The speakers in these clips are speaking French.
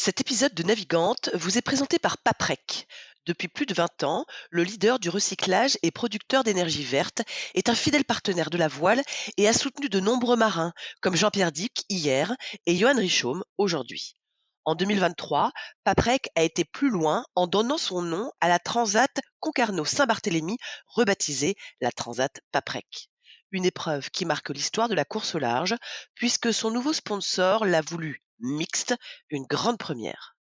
Cet épisode de Navigante vous est présenté par Paprec. Depuis plus de 20 ans, le leader du recyclage et producteur d'énergie verte est un fidèle partenaire de la voile et a soutenu de nombreux marins, comme Jean-Pierre Dick hier et Johan Richomme aujourd'hui. En 2023, Paprec a été plus loin en donnant son nom à la Transat Concarneau-Saint-Barthélemy, rebaptisée la Transat Paprec. Une épreuve qui marque l'histoire de la course au large, puisque son nouveau sponsor l'a voulu mixte, une grande première.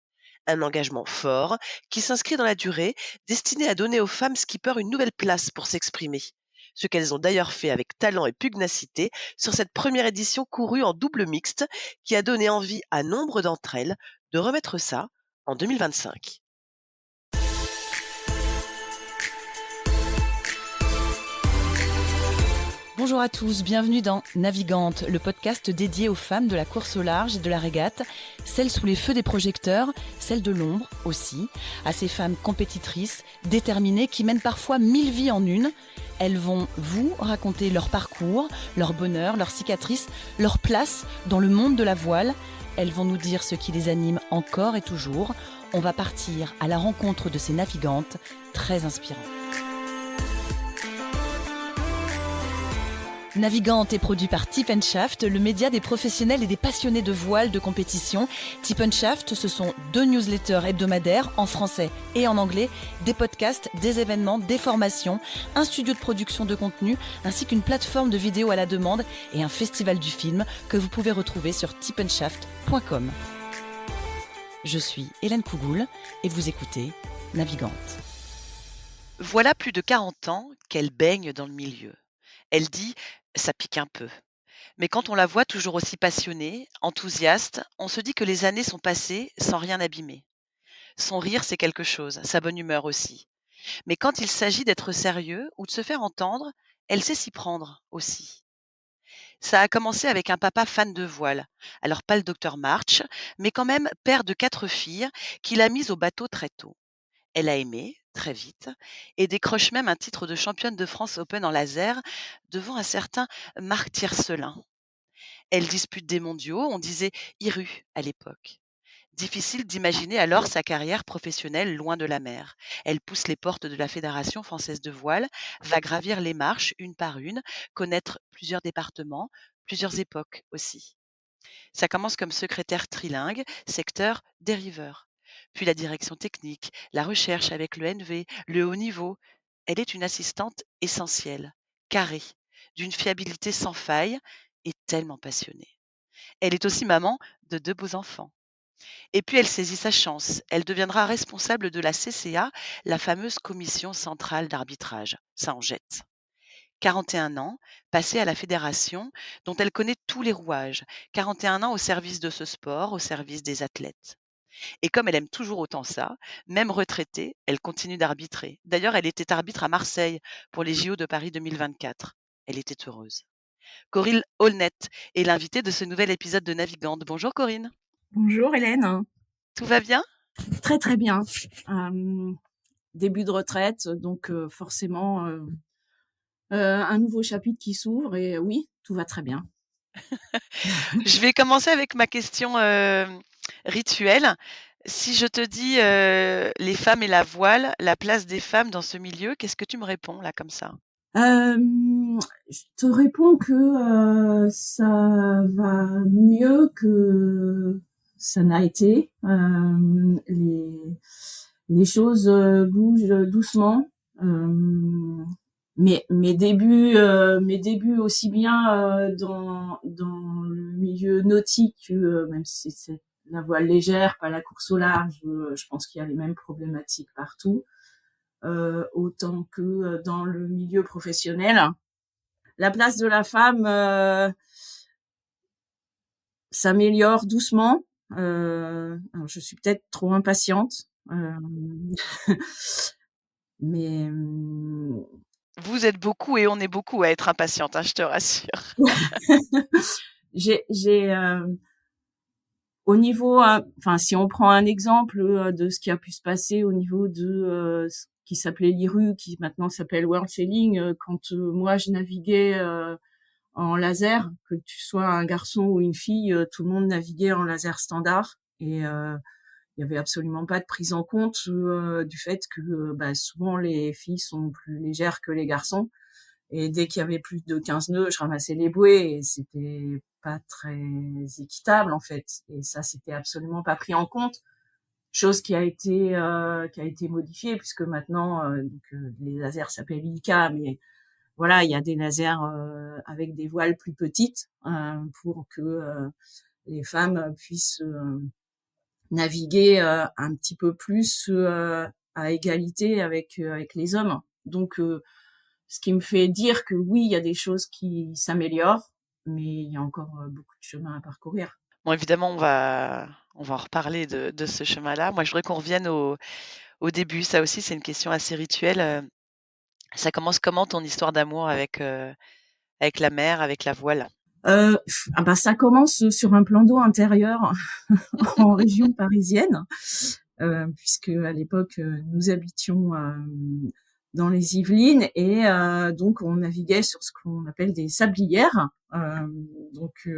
Un engagement fort qui s'inscrit dans la durée, destiné à donner aux femmes skippers une nouvelle place pour s'exprimer. Ce qu'elles ont d'ailleurs fait avec talent et pugnacité sur cette première édition courue en double mixte qui a donné envie à nombre d'entre elles de remettre ça en 2025. Bonjour à tous, bienvenue dans Navigante, le podcast dédié aux femmes de la course au large et de la régate, celles sous les feux des projecteurs, celles de l'ombre aussi, à ces femmes compétitrices, déterminées, qui mènent parfois 1000 vies en une. Elles vont vous raconter leur parcours, leur bonheur, leurs cicatrices, leur place dans le monde de la voile. Elles vont nous dire ce qui les anime encore et toujours. On va partir à la rencontre de ces navigantes très inspirantes. Navigante est produit par Tip & Shaft, le média des professionnels et des passionnés de voile de compétition. Tip & Shaft, ce sont 2 newsletters hebdomadaires en français et en anglais, des podcasts, des événements, des formations, un studio de production de contenu, ainsi qu'une plateforme de vidéos à la demande et un festival du film que vous pouvez retrouver sur tipandshaft.com. Je suis Hélène Cougoul et vous écoutez Navigante. Voilà plus de 40 ans qu'elle baigne dans le milieu. Elle dit « ça pique un peu ». Mais quand on la voit toujours aussi passionnée, enthousiaste, on se dit que les années sont passées sans rien abîmer. Son rire, c'est quelque chose, sa bonne humeur aussi. Mais quand il s'agit d'être sérieux ou de se faire entendre, elle sait s'y prendre aussi. Ça a commencé avec un papa fan de voile. Alors pas le docteur March, mais quand même père de 4 filles, qui l'a mise au bateau très tôt. Elle a aimé, très vite, et décroche même un titre de championne de France Open en laser devant un certain Marc Tiercelin. Elle dispute des mondiaux, on disait IRU à l'époque. Difficile d'imaginer alors sa carrière professionnelle loin de la mer. Elle pousse les portes de la Fédération française de voile, va gravir les marches une par une, connaître plusieurs départements, plusieurs époques aussi. Ça commence comme secrétaire trilingue, secteur dériveur. Puis la direction technique, la recherche avec le NV, le haut niveau. Elle est une assistante essentielle, carrée, d'une fiabilité sans faille et tellement passionnée. Elle est aussi maman de 2 beaux enfants. Et puis elle saisit sa chance. Elle deviendra responsable de la CCA, la fameuse commission centrale d'arbitrage. Ça en jette. 41 ans, passés à la fédération, dont elle connaît tous les rouages. 41 ans au service de ce sport, au service des athlètes. Et comme elle aime toujours autant ça, même retraitée, elle continue d'arbitrer. D'ailleurs, elle était arbitre à Marseille pour les JO de Paris 2024. Elle était heureuse. Corinne Holnet est l'invitée de ce nouvel épisode de Navigante. Bonjour Corinne. Bonjour Hélène. Tout va bien ? Très très bien. Début de retraite, donc forcément un nouveau chapitre qui s'ouvre et oui, tout va très bien. Je vais commencer avec ma question rituelle. Si je te dis les femmes et la voile, la place des femmes dans ce milieu, qu'est-ce que tu me réponds là comme ça ? Je te réponds que ça va mieux que ça n'a été. Les choses bougent doucement. Mes débuts aussi bien dans le milieu nautique que même si c'est la voile légère, pas la course au large, je pense qu'il y a les mêmes problématiques partout, autant que dans le milieu professionnel. La place de la femme s'améliore doucement. Alors je suis peut-être trop impatiente, mais Vous êtes beaucoup et on est beaucoup à être impatiente, hein, je te rassure. j'ai au niveau, enfin si on prend un exemple de ce qui a pu se passer au niveau de ce qui s'appelait l'IRU, qui maintenant s'appelle World Sailing, quand moi je naviguais en laser, que tu sois un garçon ou une fille, tout le monde naviguait en laser standard. Et il y avait absolument pas de prise en compte du fait que souvent les filles sont plus légères que les garçons. Et dès qu'il y avait plus de 15 nœuds, je ramassais les bouées et c'était pas très équitable en fait. Et ça, c'était absolument pas pris en compte. Chose qui a été modifiée puisque maintenant les lasers s'appellent IK, mais voilà, il y a des lasers avec des voiles plus petites pour que les femmes puissent naviguer un petit peu plus à égalité avec les hommes. Donc ce qui me fait dire que oui, il y a des choses qui s'améliorent, mais il y a encore beaucoup de chemin à parcourir. Bon, évidemment, on va en reparler de ce chemin-là. Moi, je voudrais qu'on revienne au début. Ça aussi, c'est une question assez rituelle. Ça commence comment ton histoire d'amour avec la mer, avec la voile? Ça commence sur un plan d'eau intérieur en région parisienne, puisque à l'époque nous habitions dans les Yvelines et donc on naviguait sur ce qu'on appelle des sablières, donc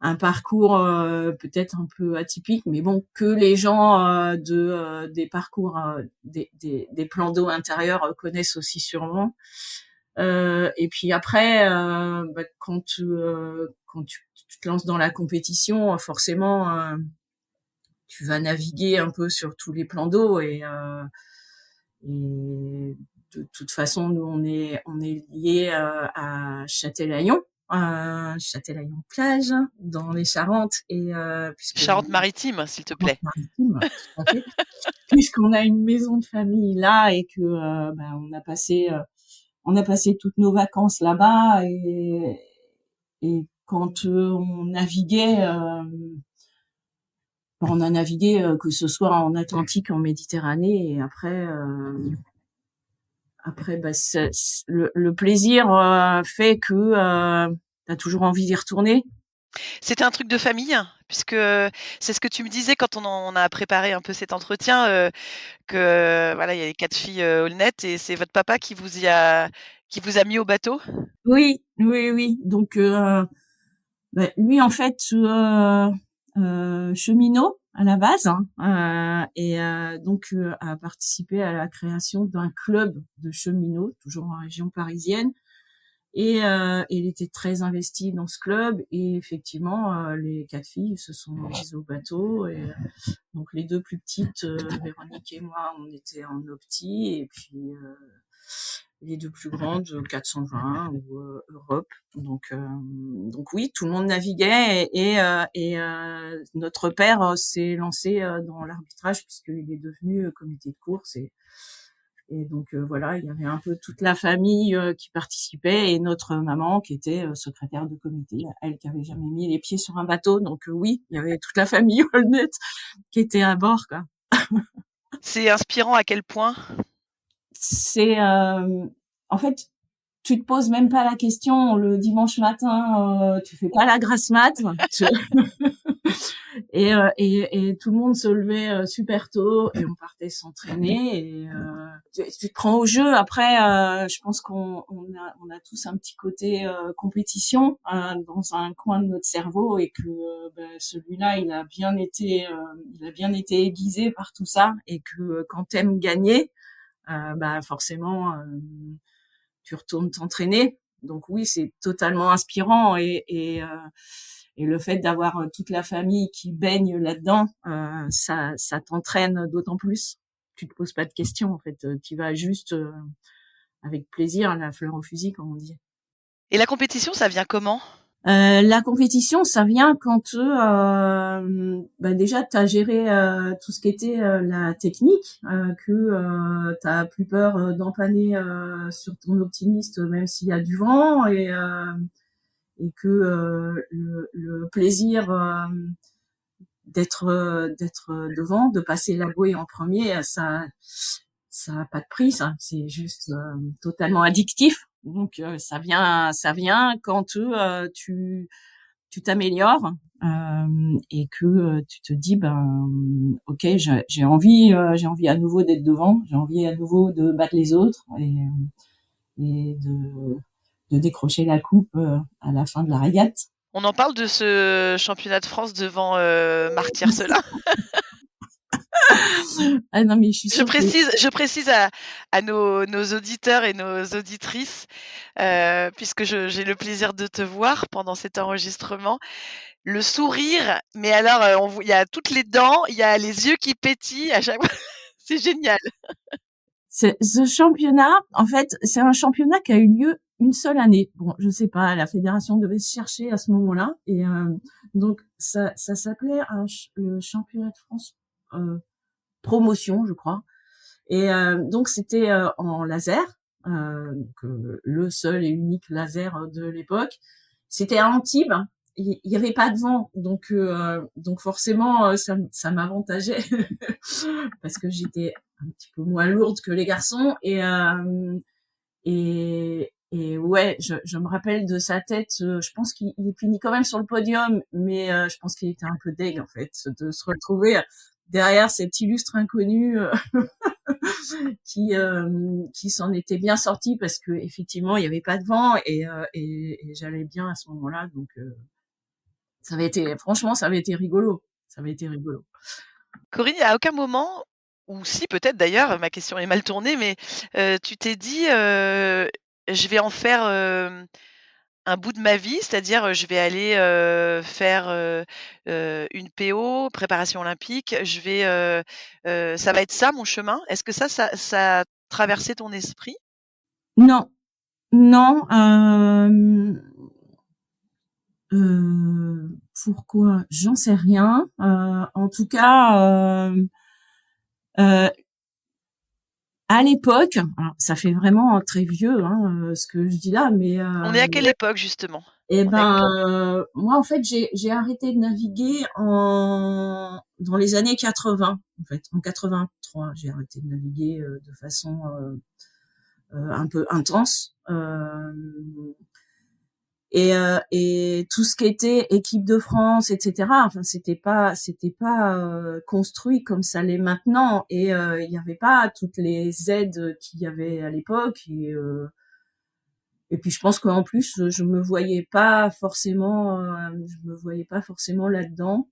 un parcours peut-être un peu atypique, mais bon, que les gens des parcours des plans d'eau intérieurs connaissent aussi sûrement. Et puis après, quand tu te lances dans la compétition, forcément, tu vas naviguer un peu sur tous les plans d'eau et de toute façon, nous on est liés à Châtelaillon. Châtelaillon plage dans les Charentes et puisque Charente-Maritime, s'il te plaît. Charente-Maritime, tout à fait, puisqu'on a une maison de famille là et que on a passé toutes nos vacances là-bas et quand on naviguait, on a navigué que ce soit en Atlantique, en Méditerranée et après le plaisir fait que t'as toujours envie d'y retourner. C'était un truc de famille? Puisque c'est ce que tu me disais quand on a préparé un peu cet entretien, que voilà, il y a les 4 filles, Aulnaies et c'est votre papa qui vous a mis au bateau? Oui, oui, oui. Donc lui en fait cheminot à la base et donc a participé à la création d'un club de cheminots toujours en région parisienne et il était très investi dans ce club et effectivement les 4 filles se sont mises au bateau et donc les 2 plus petites Véronique et moi on était en opti et puis les 2 plus grandes 420 ou Europe. Donc oui, tout le monde naviguait et notre père s'est lancé dans l'arbitrage puisqu'il est devenu comité de course et donc voilà, il y avait un peu toute la famille qui participait et notre maman qui était secrétaire de comité, elle qui avait jamais mis les pieds sur un bateau. Donc oui, il y avait toute la famille Aulnaies qui était à bord quoi. C'est inspirant à quel point? C'est en fait tu te poses même pas la question le dimanche matin, tu fais pas la grasse mat et tout le monde se levait super tôt et on partait s'entraîner et tu te prends au jeu. Après je pense qu'on a tous un petit côté compétition dans un coin de notre cerveau et que celui-là il a bien été aiguisé par tout ça et que quand t'aimes gagner forcément tu retournes t'entraîner. Donc oui, c'est totalement inspirant et le fait d'avoir toute la famille qui baigne là-dedans, ça t'entraîne d'autant plus. Tu te poses pas de questions en fait, tu vas juste avec plaisir, la fleur au fusil comme on dit. Et la compétition, ça vient comment? La compétition, ça vient quand déjà t'as géré tout ce qui était la technique, que t'as plus peur d'empanner sur ton optimiste même s'il y a du vent et que le plaisir d'être devant, de passer la bouée en premier, ça a pas de prix, ça. C'est juste totalement addictif. Donc ça vient quand tu t'améliores et que tu te dis ok j'ai envie à nouveau d'être devant, j'ai envie à nouveau de battre les autres et de décrocher la coupe à la fin de la régate. On en parle de ce championnat de France devant Marc Tiercelin? Ah non, mais je suis Je sûre que précise, je précise à nos auditeurs et nos auditrices, puisque j'ai le plaisir de te voir pendant cet enregistrement. Le sourire, mais alors, il y a toutes les dents, il y a les yeux qui pétillent à chaque fois. C'est génial. ce championnat, en fait, c'est un championnat qui a eu lieu une seule année. Bon, je sais pas, la fédération devait se chercher à ce moment-là. Et donc, ça s'appelait le championnat de France promotion, je crois. Et donc, c'était en laser. Donc, le seul et unique laser de l'époque. C'était à Antibes. Il y avait pas de vent, donc forcément ça m'avantageait parce que j'étais un petit peu moins lourde que les garçons et ouais, je me rappelle de sa tête. Je pense qu'il finit quand même sur le podium, mais je pense qu'il était un peu deg en fait de se retrouver derrière cet illustre inconnu qui s'en était bien sorti parce que effectivement il y avait pas de vent et j'allais bien à ce moment-là, donc franchement ça avait été rigolo, ça avait été rigolo. Corinne, à aucun moment, ou si peut-être d'ailleurs, ma question est mal tournée, mais tu t'es dit, je vais en faire un bout de ma vie, c'est-à-dire je vais aller faire une PO, préparation olympique, ça va être ça mon chemin. Est-ce que ça a traversé ton esprit? Non, non. Pourquoi? J'en sais rien. En tout cas, euh, à l'époque, alors ça fait vraiment très vieux hein, ce que je dis là, mais On est à quelle époque justement? eh On est à ben quelle moi en fait j'ai arrêté de naviguer dans les années 80 en fait en 83 j'ai arrêté de naviguer de façon un peu intense et tout ce qui était équipe de France etc. Enfin c'était pas construit comme ça l'est maintenant et il n'y avait pas toutes les aides qu'il y avait à l'époque et puis je pense qu'en plus je me voyais pas forcément là-dedans.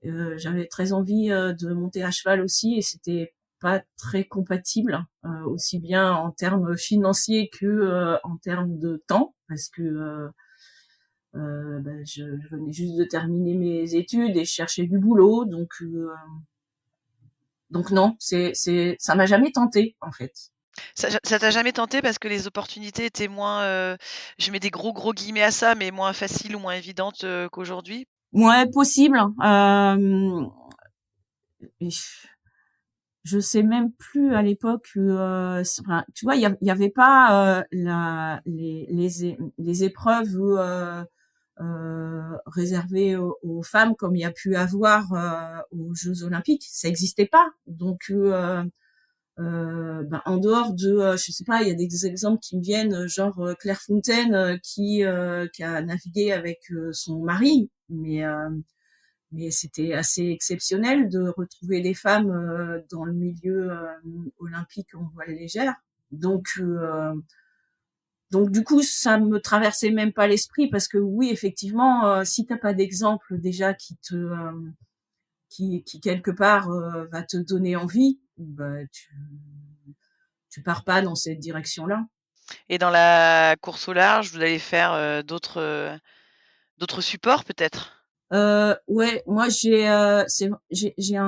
J'avais très envie de monter à cheval aussi et c'était pas très compatible aussi bien en termes financiers que en termes de temps parce que je venais juste de terminer mes études et je cherchais du boulot donc non ça m'a jamais tenté en fait. Ça t'a jamais tenté parce que les opportunités étaient moins, je mets des gros guillemets à ça, mais moins faciles ou moins évidentes, qu'aujourd'hui? Ouais, possible. Et je sais même plus à l'époque. Enfin, tu vois, il y avait pas les épreuves réservées aux femmes comme il y a pu avoir aux Jeux Olympiques. Ça existait pas. Donc, en dehors de, je sais pas, il y a des exemples qui me viennent, genre Claire Fontaine qui a navigué avec son mari, mais c'était assez exceptionnel de retrouver des femmes dans le milieu olympique en voile légère. Donc du coup, ça me traversait même pas l'esprit parce que oui, effectivement, si t'as pas d'exemple déjà qui quelque part va te donner envie, bah tu pars pas dans cette direction-là. Et dans la course au large, vous allez faire, d'autres supports peut-être? Ouais, moi j'ai un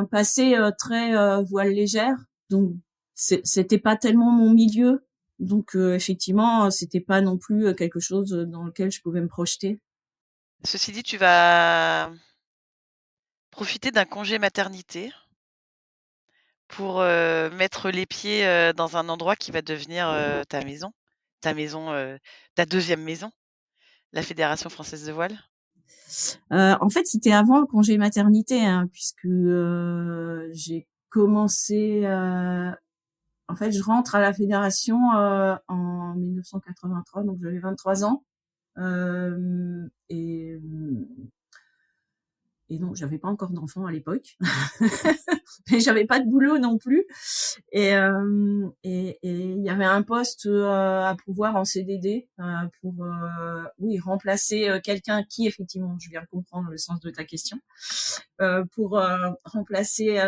passé très voile légère, donc c'était pas tellement mon milieu, donc effectivement c'était pas non plus quelque chose dans lequel je pouvais me projeter. Ceci dit, tu vas profiter d'un congé maternité pour, mettre les pieds, dans un endroit qui va devenir, ta maison, ta 2e maison, la Fédération française de voile. En fait c'était avant le congé maternité hein, puisque j'ai commencé en fait je rentre à la fédération en 1983 donc j'avais 23 ans et et donc j'avais pas encore d'enfant à l'époque, mais j'avais pas de boulot non plus. Et il y avait un poste à pourvoir en CDD pour oui remplacer quelqu'un qui effectivement, je viens de comprendre le sens de ta question, pour remplacer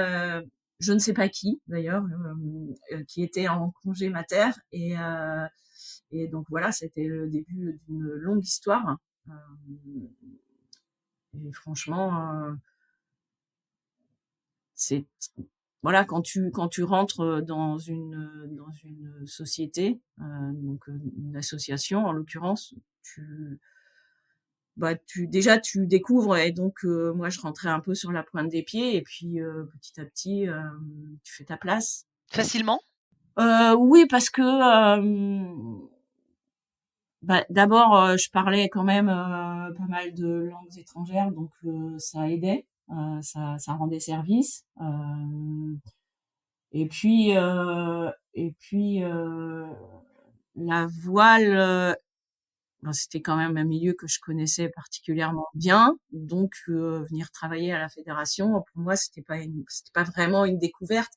je ne sais pas qui d'ailleurs, qui était en congé mater et donc voilà, c'était le début d'une longue histoire. Euh, et franchement, c'est voilà, quand tu rentres dans une société, donc une association en l'occurrence, tu découvres et donc moi je rentrais un peu sur la pointe des pieds et puis petit à petit tu fais ta place. Facilement? Oui parce que d'abord je parlais quand même pas mal de langues étrangères donc ça aidait, ça rendait service. Et puis la voile, c'était quand même un milieu que je connaissais particulièrement bien, donc venir travailler à la fédération, pour moi, c'était pas vraiment une découverte.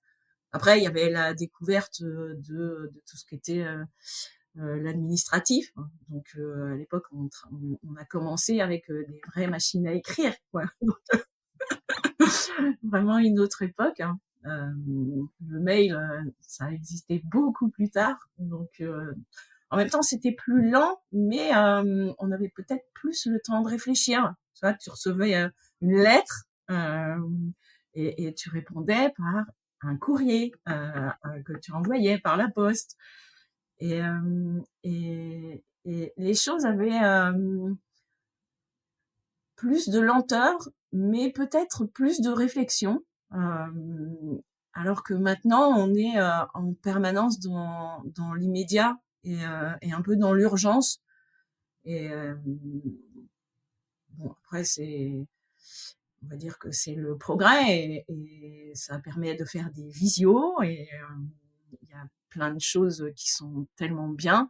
Après, il y avait la découverte de tout ce qui était l'administratif. Donc à l'époque, on a commencé avec des vraies machines à écrire, quoi. Vraiment une autre époque, hein. Le mail, ça existait beaucoup plus tard, donc en même temps c'était plus lent, mais on avait peut-être plus le temps de réfléchir. Tu vois, tu recevais une lettre et tu répondais par un courrier que tu envoyais par la poste, et les choses avaient plus de lenteur, mais peut-être plus de réflexion. Euh, Alors que maintenant, on est en permanence dans l'immédiat et un peu dans l'urgence. Et bon, après, on va dire que c'est le progrès et ça permet de faire des visios et il y a plein de choses qui sont tellement bien.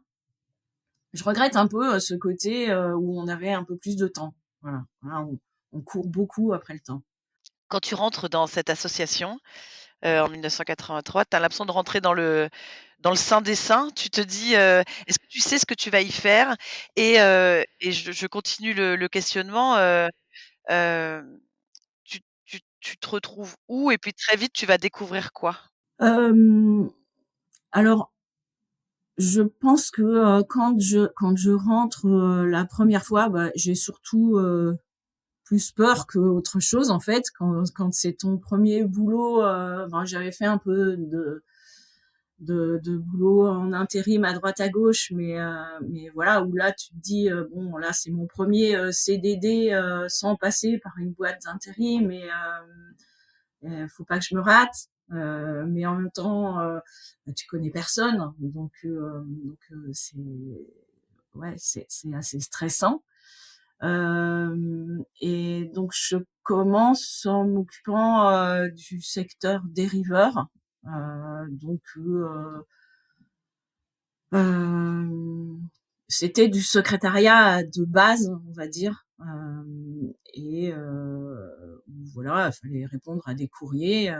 Je regrette un peu ce côté où on avait un peu plus de temps. Voilà, là, on court beaucoup après le temps. Quand tu rentres dans cette association, en 1983, tu as l'impression de rentrer dans le sein des saints. Tu te dis, est-ce que tu sais ce que tu vas y faire? Et je continue le questionnement, tu te retrouves où? Et puis très vite, tu vas découvrir quoi? Euh, alors, je pense que quand je rentre la première fois, j'ai surtout plus peur que autre chose en fait. Quand c'est ton premier boulot, j'avais fait un peu de boulot en intérim à droite à gauche, mais voilà, où là tu te dis bon là c'est mon premier CDD sans passer par une boîte d'intérim, mais faut pas que je me rate. Mais en même temps, tu connais personne, donc c'est ouais, c'est assez stressant. Et donc je commence en m'occupant du secteur dériveur. Donc euh, c'était du secrétariat de base, on va dire. Et voilà, il fallait répondre à des courriers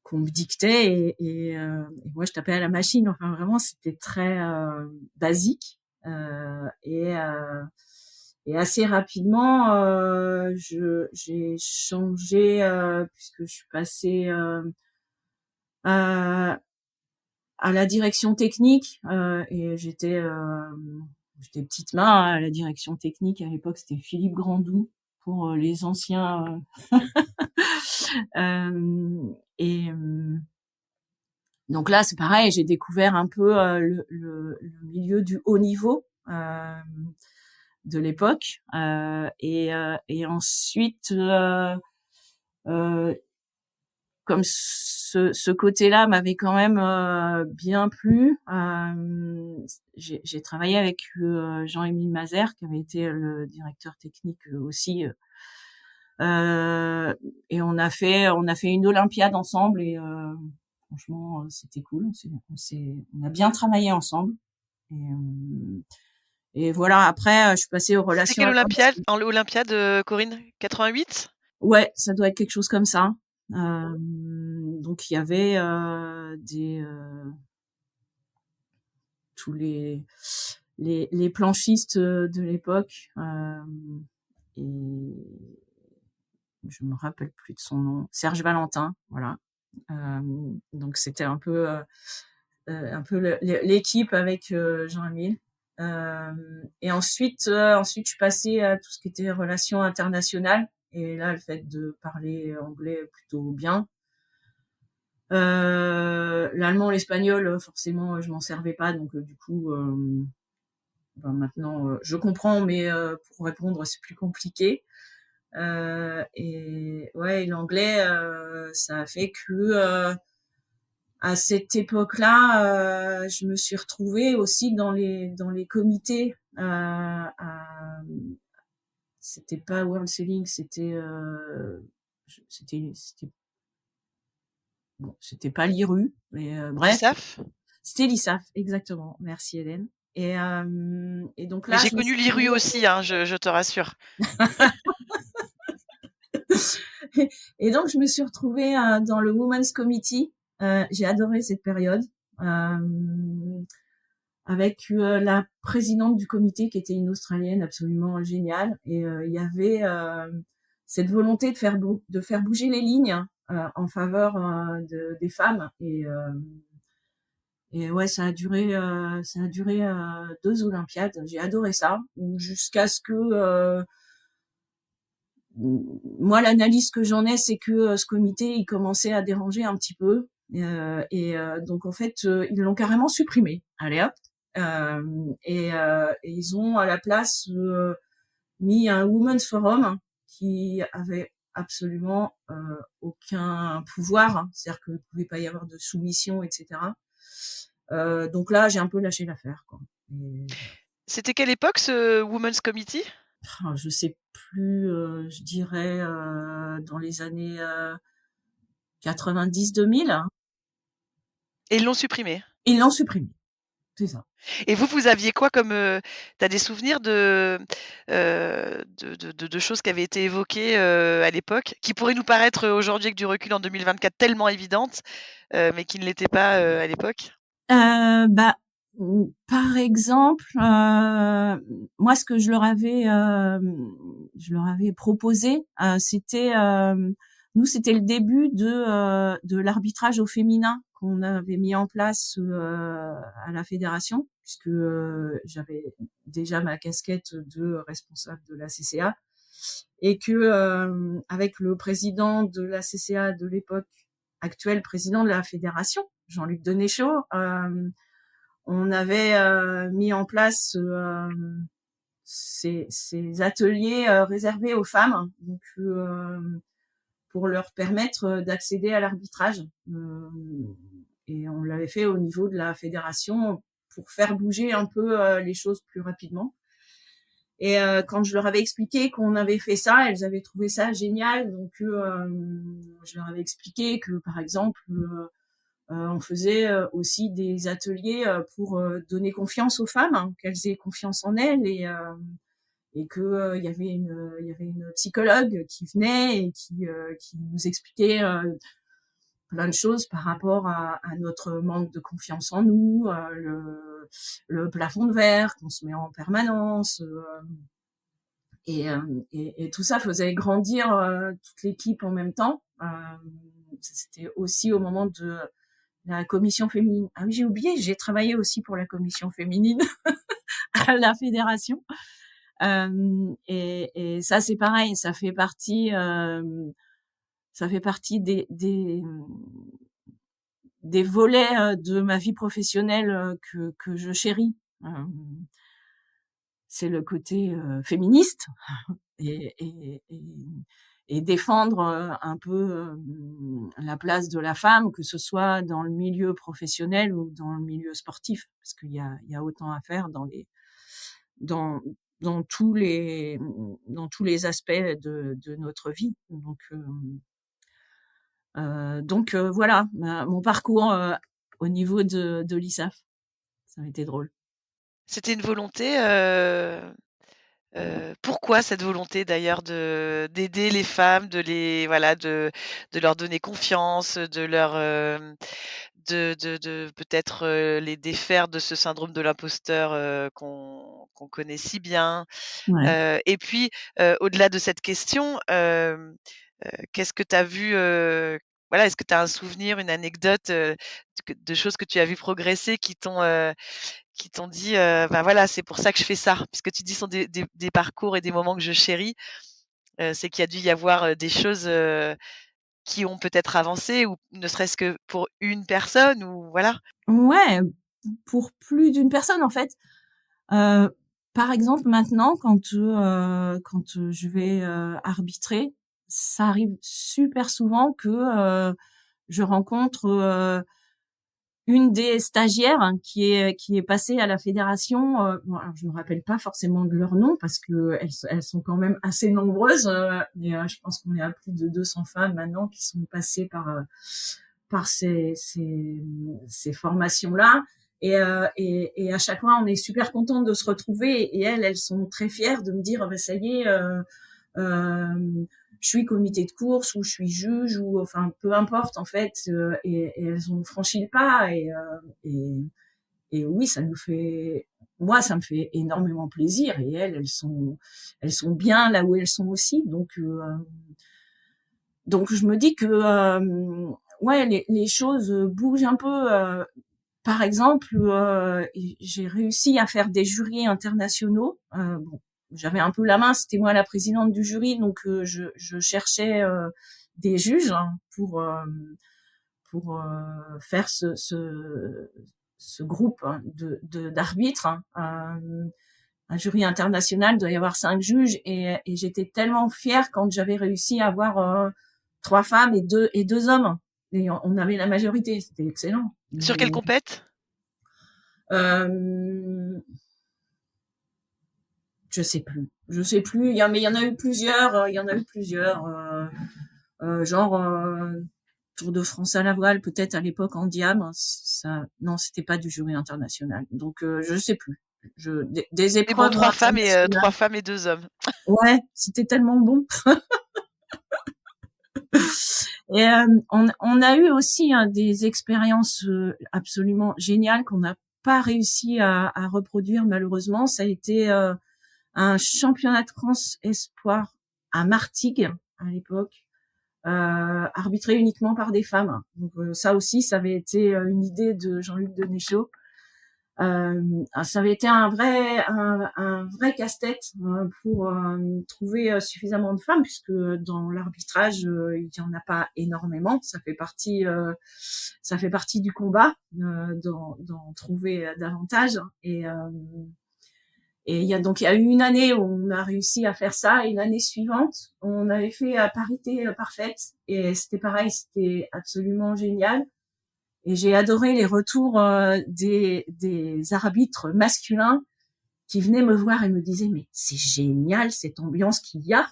qu'on me dictait et moi je tapais à la machine. Enfin vraiment, c'était très basique. Et assez rapidement, j'ai changé puisque je suis passée à, à la direction technique et j'étais petite main à la direction technique. À l'époque, c'était Philippe Grandou pour les anciens. Et donc là, c'est pareil, j'ai découvert un peu le milieu du haut niveau de l'époque. Et ensuite, euh, comme ce côté-là m'avait quand même bien plu, j'ai travaillé avec Jean-Émile Mazer, qui avait été le directeur technique aussi. Et on a fait une Olympiade ensemble et franchement, c'était cool. On a bien travaillé ensemble. Et Et voilà, après, je suis passée aux C'était relations quelle Olympiade, internationales. Olympiade, Corinne? 88? Ouais, ça doit être quelque chose comme ça. Donc il y avait tous les planchistes de l'époque. Et je me rappelle plus de son nom. Serge Valentin, voilà. Donc c'était un peu l'équipe avec Jean-Émile. Et ensuite, je suis passée à tout ce qui était relations internationales. Et là, le fait de parler anglais plutôt bien. L'allemand, l'espagnol, forcément, je m'en servais pas. Donc, du coup, maintenant, je comprends, mais pour répondre, c'est plus compliqué. Et ouais, l'anglais, ça a fait que à cette époque-là, je me suis retrouvée aussi dans les comités. C'était pas World Sailing, c'était pas l'IRU, mais bref, l'ISAF? c'était l'ISAF, exactement. Merci Hélène. Et donc Mais là, j'ai je me connu suis l'IRU retrouvée. aussi, hein, je te rassure. Et donc, je me suis retrouvée dans le Women's Committee. J'ai adoré cette période. Avec la présidente du comité qui était une Australienne absolument géniale. Et il y avait cette volonté de faire bouger les lignes en faveur des femmes. Et ouais, ça a duré 2 Olympiades. J'ai adoré ça, jusqu'à ce que moi, l'analyse que j'en ai, c'est que ce comité, il commençait à déranger un petit peu. Donc, en fait, ils l'ont carrément supprimé. Allez hop. Et ils ont à la place mis un Women's Forum qui avait absolument aucun pouvoir. Hein. C'est-à-dire qu'il ne pouvait pas y avoir de soumission, etc. Donc là, j'ai un peu lâché l'affaire, quoi. Et voilà. C'était quelle époque, ce Women's Committee? Je sais plus, je dirais dans les années 90-2000. Et ils l'ont supprimé. Ils l'ont supprimé, c'est ça. Et vous aviez quoi comme, tu as des souvenirs de choses qui avaient été évoquées, à l'époque, qui pourraient nous paraître, aujourd'hui avec du recul en 2024 tellement évidentes, mais qui ne l'étaient pas, à l'époque? Bah, par exemple, moi, ce que je leur avais proposé, c'était, c'était le début de l'arbitrage au féminin qu'on avait mis en place à la fédération, puisque j'avais déjà ma casquette de responsable de la CCA, et que avec le président de la CCA de l'époque, actuel président de la fédération, Jean-Luc Denéchaud, on avait mis en place ces ateliers réservés aux femmes, donc pour leur permettre d'accéder à l'arbitrage. Et on l'avait fait au niveau de la fédération pour faire bouger un peu les choses plus rapidement. Et quand je leur avais expliqué qu'on avait fait ça, elles avaient trouvé ça génial. Donc je leur avais expliqué que, par exemple, on faisait aussi des ateliers pour donner confiance aux femmes, hein, qu'elles aient confiance en elles, et que il y avait une psychologue qui venait et qui nous expliquait plein de choses par rapport à notre manque de confiance en nous, le plafond de verre qu'on se met en permanence. Et tout ça faisait grandir toute l'équipe en même temps. C'était aussi au moment de la commission féminine. Ah oui, j'ai oublié, j'ai travaillé aussi pour la commission féminine à la fédération. Et ça, c'est pareil, ça fait partie des volets de ma vie professionnelle que je chéris. C'est le côté féministe et, et, et, et défendre un peu la place de la femme, que ce soit dans le milieu professionnel ou dans le milieu sportif, parce qu'il y a autant à faire dans, dans tous les aspects de notre vie. Donc voilà, mon parcours au niveau de l'ISAF, ça a été drôle. C'était une volonté, pourquoi cette volonté d'ailleurs d'aider les femmes, de leur donner confiance, de leur, de peut-être, les défaire de ce syndrome de l'imposteur, qu'on connaît si bien? Ouais. Et puis, au-delà de cette question, qu'est-ce que tu as vu, voilà, est-ce que tu as un souvenir, une anecdote, de choses que tu as vues progresser qui t'ont dit, «Bah, voilà, c'est pour ça que je fais ça»? Puisque tu dis ce sont des parcours et des moments que je chéris, c'est qu'il y a dû y avoir, des choses, qui ont peut-être avancé ou ne serait-ce que pour une personne ou voilà? Ouais, pour plus d'une personne, en fait. Heu, Par exemple, maintenant, quand je vais, arbitrer, ça arrive super souvent que, je rencontre, une des stagiaires hein, qui est passée à la fédération, bon alors je me rappelle pas forcément de leur nom parce qu'elles sont quand même assez nombreuses, mais je pense qu'on est à plus de 200 femmes maintenant qui sont passées par ces formations-là. Et à chaque fois, on est super contente de se retrouver. Et elles sont très fières de me dire, bah, ça y est, euh, je suis comité de course ou je suis juge ou enfin peu importe en fait. Et elles ont franchi le pas. Et oui, moi, ça me fait énormément plaisir. Et elles sont bien là où elles sont aussi. Donc je me dis que ouais, les choses bougent un peu. Par exemple, j'ai réussi à faire des jurys internationaux. Bon, j'avais un peu la main, c'était moi la présidente du jury, donc je cherchais des juges hein, pour faire ce groupe hein, d'arbitres. Hein. Un jury international, il doit y avoir 5 juges, et j'étais tellement fière quand j'avais réussi à avoir 3 femmes et deux hommes. Et on avait la majorité, c'était excellent. Sur quelle compète? Euh, je sais plus. Je sais plus. Mais il y en a eu plusieurs. Il y en a eu plusieurs. Genre Tour de France à la voile, peut-être à l'époque en diable. Ça, non, c'était pas du jury international. Donc je sais plus. Des Mais bon, épreuves 3 internationales. femmes et 2 hommes. Ouais, c'était tellement bon. Et on a eu aussi hein, des expériences absolument géniales qu'on n'a pas réussi à reproduire malheureusement. Ça a été un championnat de France espoir à Martigues à l'époque, arbitré uniquement par des femmes. Donc ça aussi, ça avait été une idée de Jean-Luc Denéchaud. Ça avait été un vrai casse-tête pour trouver suffisamment de femmes, puisque dans l'arbitrage, il y en a pas énormément. Ça fait partie du combat d'en trouver davantage. Et il y a eu une année où on a réussi à faire ça, et l'année suivante, on avait fait à parité parfaite, et c'était pareil, c'était absolument génial. Et j'ai adoré les retours des arbitres masculins qui venaient me voir et me disaient mais c'est génial cette ambiance qu'il y a.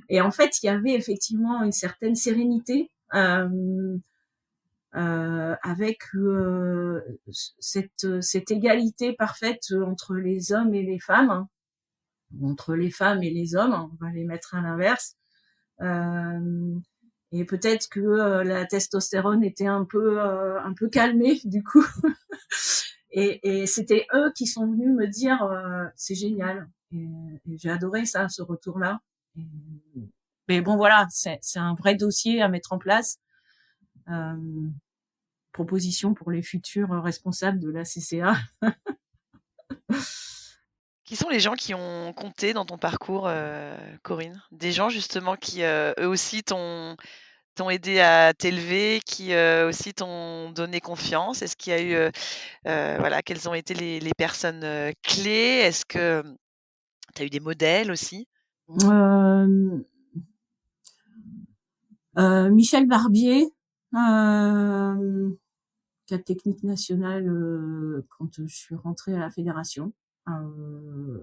Et en fait, il y avait effectivement une certaine sérénité avec cette égalité parfaite entre les hommes et les femmes, hein, entre les femmes et les hommes, hein, on va les mettre à l'inverse. Euh, et peut-être que la testostérone était un peu calmée du coup. Et c'était eux qui sont venus me dire c'est génial. Et j'ai adoré ça, ce retour-là. Et, mais bon voilà, c'est un vrai dossier à mettre en place. Euh, Proposition pour les futurs responsables de la CCA. Qui sont les gens qui ont compté dans ton parcours, Corinne? Des gens justement qui, eux aussi t'ont aidé à t'élever, qui, aussi t'ont donné confiance? Est-ce qu'il y a eu, voilà, quelles ont été les personnes, clés? Est-ce que, tu as eu des modèles aussi? Euh, Michel Barbier, cadre technique national quand je suis rentrée à la fédération. Euh,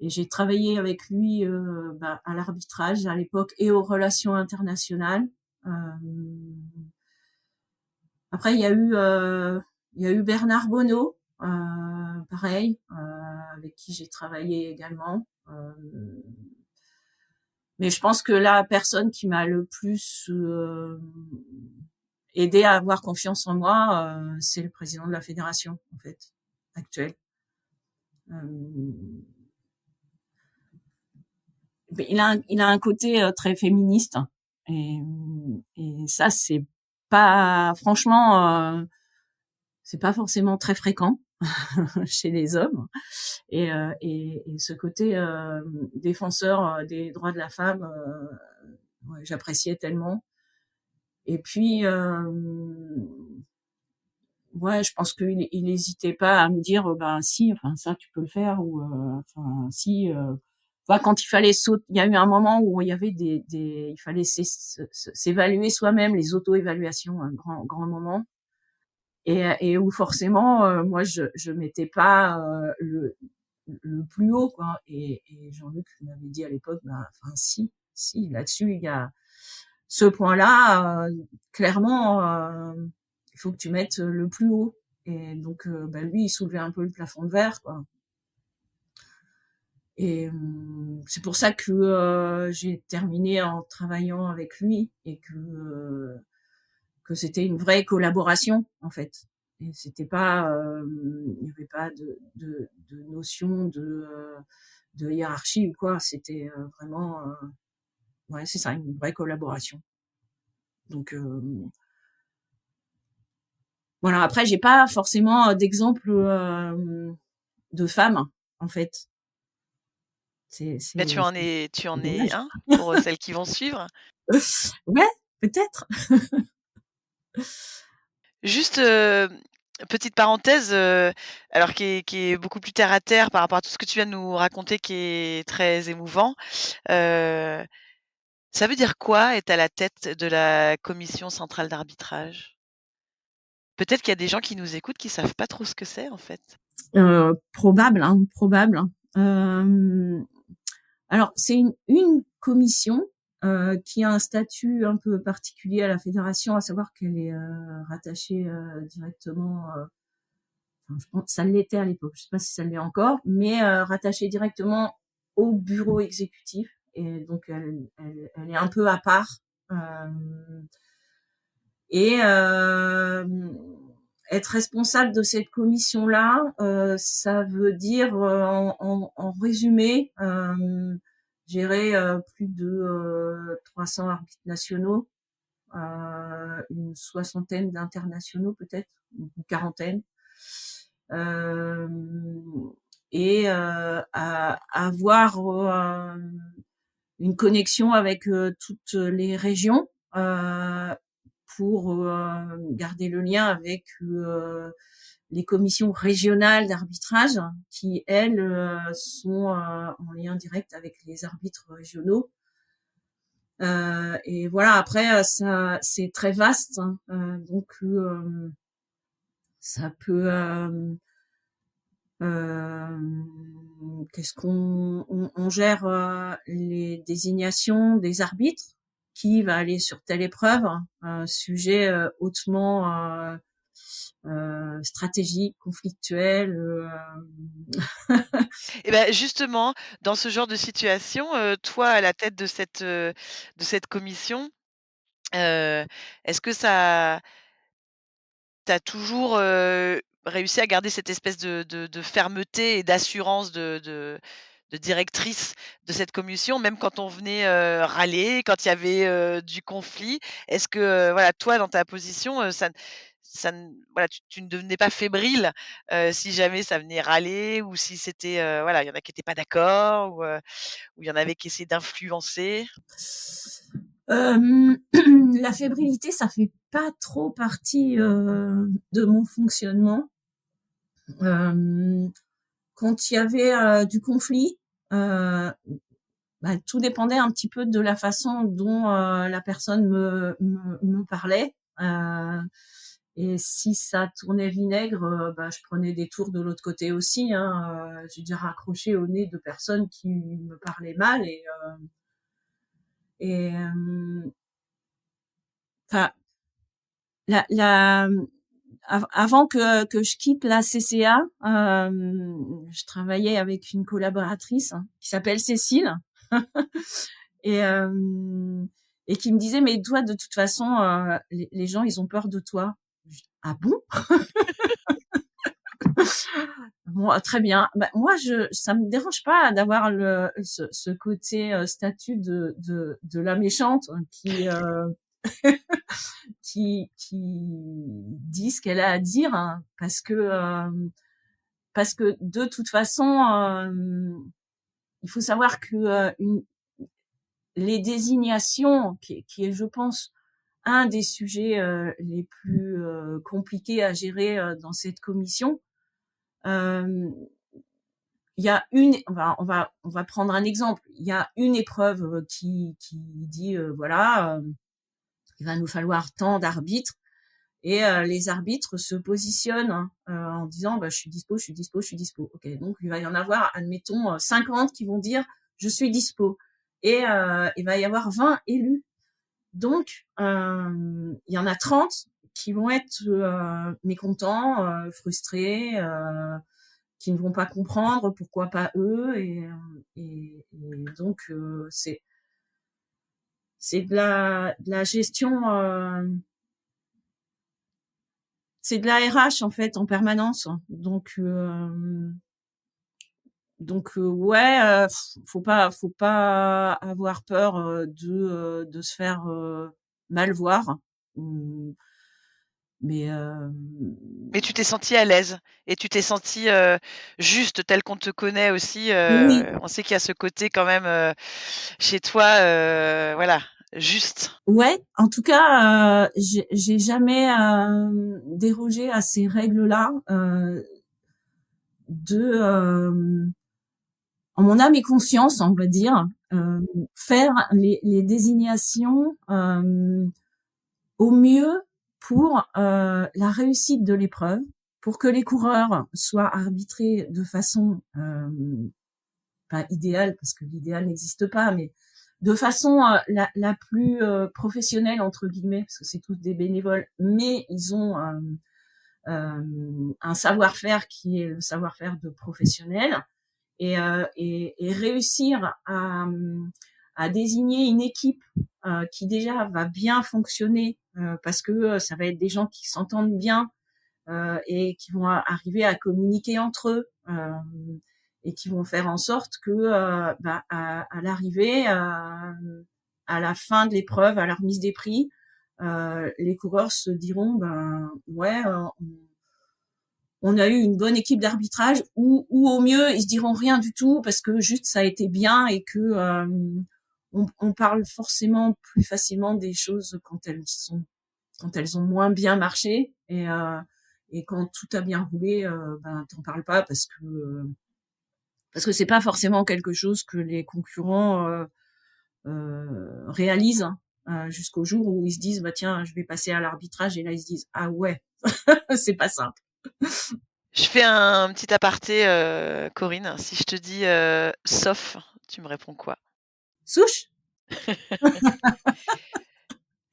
et j'ai travaillé avec lui à l'arbitrage à l'époque et aux relations internationales. Euh, Après, il y a eu Bernard Bonneau, pareil, avec qui j'ai travaillé également. Mais je pense que la personne qui m'a le plus aidé à avoir confiance en moi, c'est le président de la fédération, en fait, actuel. Il a un côté très féministe, et, et ça, c'est pas forcément très fréquent chez les hommes. Et ce côté défenseur des droits de la femme, ouais, j'appréciais tellement. Et puis, ouais, je pense qu'il hésitait pas à me dire, ben si, enfin ça tu peux le faire, ou enfin si. Voilà, quand il fallait sauter, il y a eu un moment où il y avait il fallait s'évaluer soi-même, les auto-évaluations, un grand moment, et où forcément, moi je mettais pas le plus haut, quoi. Et Jean-Luc m'avait dit à l'époque, bah, enfin si là-dessus il y a ce point-là, clairement, il faut que tu mettes le plus haut. Et donc, bah, lui, il soulevait un peu le plafond de verre, quoi. Et c'est pour ça que j'ai terminé en travaillant avec lui, et que c'était une vraie collaboration, en fait. Et c'était pas, il n'y avait pas de notion de hiérarchie ou quoi. C'était vraiment, ouais, c'est ça, une vraie collaboration. Donc voilà. Après, j'ai pas forcément d'exemple de femmes, en fait. Bah, C'est tu en es dommage. un pour celles qui vont suivre. Ouais, peut-être. Juste, petite parenthèse, alors qui est beaucoup plus terre à terre par rapport à tout ce que tu viens de nous raconter, qui est très émouvant. Heu, Ça veut dire quoi être à la tête de la commission centrale d'arbitrage? Peut-être qu'il y a des gens qui nous écoutent qui savent pas trop ce que c'est, en fait. Probable, hein, probable. Alors, c'est une commission qui a un statut un peu particulier à la fédération, à savoir qu'elle est rattachée directement. Enfin, je pense, ça l'était à l'époque. Je sais pas si ça l'est encore, mais rattachée directement au bureau exécutif. Et donc, elle est un peu à part. Euh, et être responsable de cette commission-là, ça veut dire, en résumé, gérer plus de 300 arbitres nationaux, une soixantaine d'internationaux peut-être, une quarantaine, euh, et avoir une connexion avec toutes les régions, pour garder le lien avec les commissions régionales d'arbitrage, qui elles sont en lien direct avec les arbitres régionaux. Et voilà, après ça c'est très vaste, hein. Donc ça peut qu'est-ce qu'on gère les désignations des arbitres, qui va aller sur telle épreuve, un sujet hautement stratégique, conflictuel. Et ben justement, dans ce genre de situation, toi à la tête de cette commission, est-ce que ça tu as toujours, réussi à garder cette espèce de fermeté et d'assurance de directrice de cette commission, même quand on venait, râler, quand il y avait, du conflit? Est-ce que, voilà, toi, dans ta position, ça ne voilà, tu ne devenais pas fébrile, si jamais ça venait râler, ou si c'était, voilà, il y en a qui étaient pas d'accord, ou il y en avait qui essayaient d'influencer? La fébrilité, ça fait pas trop partie de mon fonctionnement. Quand il y avait du conflit, bah, tout dépendait un petit peu de la façon dont la personne me parlait. Et si ça tournait vinaigre, bah, je prenais des tours de l'autre côté aussi, hein. Je veux dire, raccrocher au nez de personnes qui me parlaient mal. Et enfin, la avant que je quitte la CCA, je travaillais avec une collaboratrice qui s'appelle Cécile et et qui me disait mais toi de toute façon les gens ils ont peur de toi. Ah bon? Bon, très bien. Bah, moi, ça me dérange pas d'avoir ce côté statut de la méchante qui dit ce qu'elle a à dire, hein, parce que de toute façon, il faut savoir que les désignations, qui est, je pense, un des sujets les plus compliqués à gérer dans cette commission. Il y a on va prendre un exemple. Il y a une épreuve qui dit voilà, il va nous falloir tant d'arbitres et les arbitres se positionnent en disant bah je suis dispo, je suis dispo, je suis dispo. OK, donc il va y en avoir admettons 50 qui vont dire je suis dispo et il va y avoir 20 élus. Donc il y en a 30 qui vont être mécontents, frustrés, qui ne vont pas comprendre pourquoi pas eux et donc c'est de la gestion c'est de la RH en fait en permanence donc ouais faut pas avoir peur de se faire mal voir. Hum, mais Mais tu t'es sentie à l'aise et tu t'es sentie, juste telle qu'on te connaît aussi, oui. on sait qu'il y a ce côté quand même, chez toi, voilà, juste. Ouais, en tout cas, j'ai jamais dérogé à ces règles-là de en mon âme et conscience, on va dire, faire les désignations au mieux pour la réussite de l'épreuve, pour que les coureurs soient arbitrés de façon pas idéale, parce que l'idéal n'existe pas, mais de façon la plus professionnelle entre guillemets, parce que c'est tous des bénévoles, mais ils ont un savoir-faire qui est le savoir-faire de professionnels et réussir à désigner une équipe qui déjà va bien fonctionner parce que ça va être des gens qui s'entendent bien et qui vont arriver à communiquer entre eux et qui vont faire en sorte que à l'arrivée à la fin de l'épreuve à la remise des prix les coureurs se diront ben ouais on a eu une bonne équipe d'arbitrage ou au mieux ils se diront rien du tout parce que juste ça a été bien et que on parle forcément plus facilement des choses quand elles ont moins bien marché et quand tout a bien roulé ben t'en parles pas parce que c'est pas forcément quelque chose que les concurrents réalisent jusqu'au jour où ils se disent bah tiens je vais passer à l'arbitrage et là ils se disent ah ouais c'est pas simple. Je fais un petit aparté, Corinne. Si je te dis, sauf, tu me réponds quoi? Souche.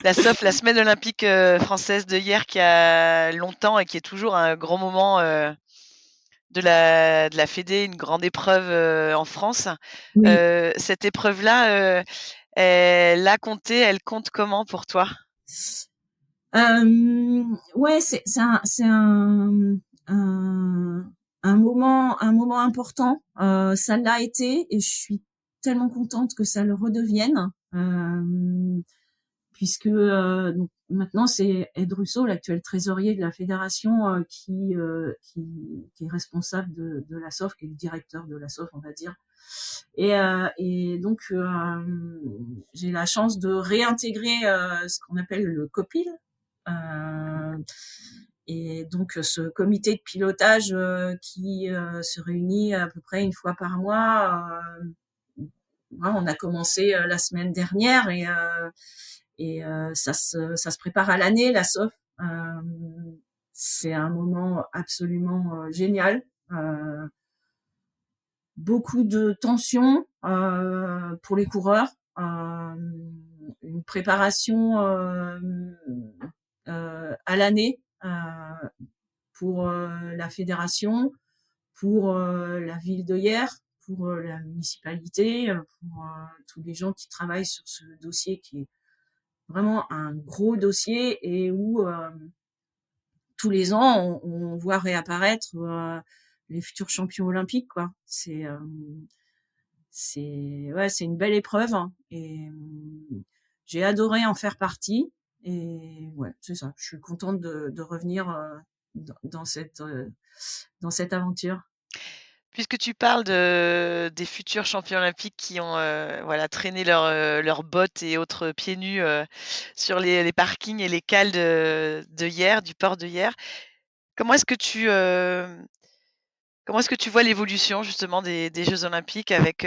La SOF, la semaine olympique, française de hier qui a longtemps et qui est toujours un grand moment, de la fédé, une grande épreuve, en France. Oui. Cette épreuve-là, elle compte comment pour toi? Ouais, c'est un, un moment important. Ça l'a été et je suis tellement contente que ça le redevienne. Puisque donc maintenant c'est Ed Russo, l'actuel trésorier de la fédération, qui est responsable de la SOF, qui est le directeur de la SOF, on va dire. Et donc j'ai la chance de réintégrer ce qu'on appelle le COPIL. Euh, et donc ce comité de pilotage qui se réunit à peu près une fois par mois. On a commencé la semaine dernière et ça se prépare à l'année, la SOF. C'est un moment absolument génial. Beaucoup de tension pour les coureurs, une préparation à l'année pour la fédération, pour la ville de Hyères, pour la municipalité, pour tous les gens qui travaillent sur ce dossier qui est vraiment un gros dossier et où tous les ans on voit réapparaître les futurs champions olympiques, quoi. C'est une belle épreuve, hein, et j'ai adoré en faire partie. Et ouais, c'est ça. Je suis contente de revenir dans cette aventure. Puisque tu parles des futurs champions olympiques qui ont voilà, traîné leurs bottes et autres pieds nus sur les parkings et les cales de Hyères, du port de Hyères, comment est-ce que comment est-ce que tu vois l'évolution justement des Jeux olympiques avec,